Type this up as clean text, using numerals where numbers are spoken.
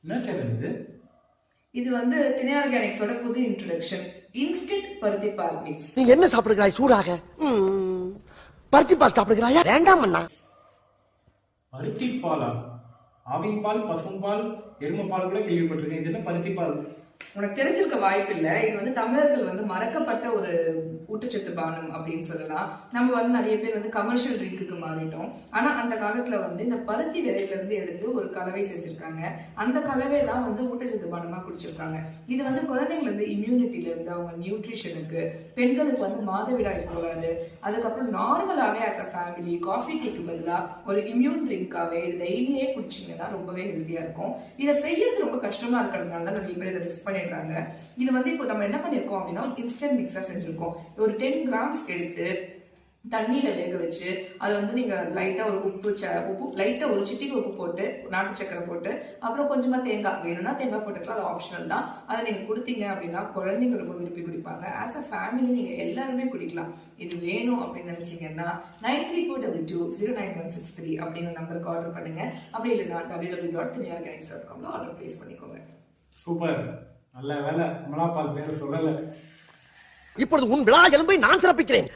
என்ன சேனல் இது? இது வந்து தினை ஆர்கானிக்ஸோட புது இன்ட்ரோடக்ஷன் இன்ஸ்டன்ட் பருத்தி பால் மிக்ஸ். நீ என்ன சாப்பிடுகிறாய் சூடாக? பருத்தி பால் சாப்பிடுகிறாயா? வேண்டாம் அண்ணா. பருத்தி பாலா? ஆவின் பால், பசும் பால், எருமை பால் கூட கேள்விப்பட்டிருக்கேன். இது என்ன பருத்தி பால்? உனக்கு தெரிஞ்சிருக்க வாய்ப்பு இல்ல. இது வந்து தமிழர்கள் வந்து மறக்கப்பட்ட ஒரு ஊட்டச்சத்து பானம் அப்படின்னு சொல்லலாம். நம்ம வந்து நிறைய பேர் வந்து கமர்ஷியல் ட்ரிங்க்குக்கு மாறிட்டோம். ஆனா அந்த காலத்துல வந்து இந்த பருத்தி விதையில இருந்து எடுத்து ஒரு கலவை செஞ்சிருக்காங்க. அந்த கலவை தான் வந்து ஊட்டச்சத்து பானமா குடிச்சிருக்காங்க. இது வந்து குழந்தைங்க இருந்து இம்யூனிட்டில இருந்து அவங்க நியூட்ரிஷனுக்கு, பெண்களுக்கு வந்து மாதவிடாய் கோளாறு, அதுக்கப்புறம் நார்மலாவே ஆஸ் அ ஃபேமிலி காஃபி டீக்கு பதிலா ஒரு இம்யூன் ட்ரிங்காவே இது டெய்லியே குடிச்சிங்கன்னா ரொம்பவே ஹெல்த்தியா இருக்கும். இதை செய்யறது ரொம்ப கஷ்டமா இருக்கிறதுனால தான் நிறைய பேர் இதை மிஸ் பண்ணிடுறாங்க. இது வந்து இப்போ நம்ம என்ன பண்ணிருக்கோம் அப்படின்னா இன்ஸ்டன்ட் மிக்ஸா செஞ்சிருக்கோம். ஒரு 10 கிராம்ஸ் எடுத்து தண்ணியில வேக வச்சு அதை வந்து நீங்க லைட்டா ஒரு உப்பு லைட்டா ஒரு சிட்டிக்கு உப்பு போட்டு நாட்டு சக்கரை போட்டு அப்புறம் கொஞ்சமா தேங்காய் வேணும்னா தேங்காய் போட்டுக்கலாம், அது ஆப்ஷனல் தான். அதை நீங்க கொடுத்தீங்க அப்படின்னா குழந்தைங்க ரொம்ப விரும்பி குடிப்பாங்க. ஆஸ் அ ஃபேமிலி நீங்க எல்லாருமே குடிக்கலாம். இது வேணும் அப்படின்னு நினைச்சீங்கன்னா 9342209163 அப்படின்னு நம்பருக்கு ஆர்டர் பண்ணுங்க. அப்படி இல்லைன்னா www.thiniorganics.com ஆர்டர் பிளேஸ் பண்ணிக்கோங்க. சூப்பர், நல்ல வேலை அமலாபால் பேர் சொல்லல. இப்பொழுது உன் விழா எலும்பை நான் சிறப்பிக்கிறேன்.